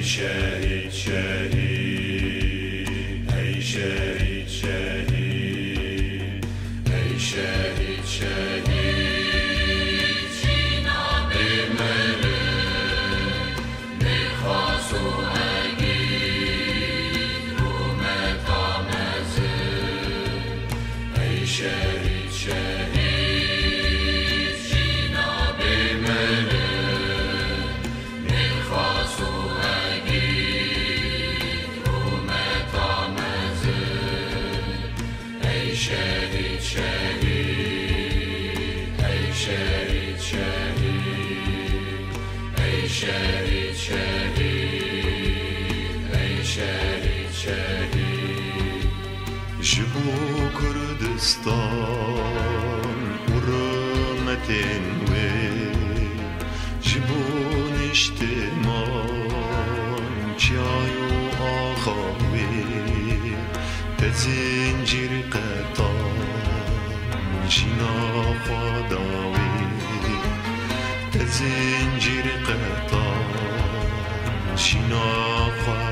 شهید شهید ای شهید شهید ای شهید شهید چینا بمره میخواست و اگید رو متامزه ای شهید شهید چینا بمره میخواست و شهید شهید ای شهید شهید ای شهید شهید ای شهید شهید جبو کردستان ورمتن وی جبو نشتمان چایو آخاوی تزنجیر قطان جنا خداوی تزنجیر قطان جنا خداوی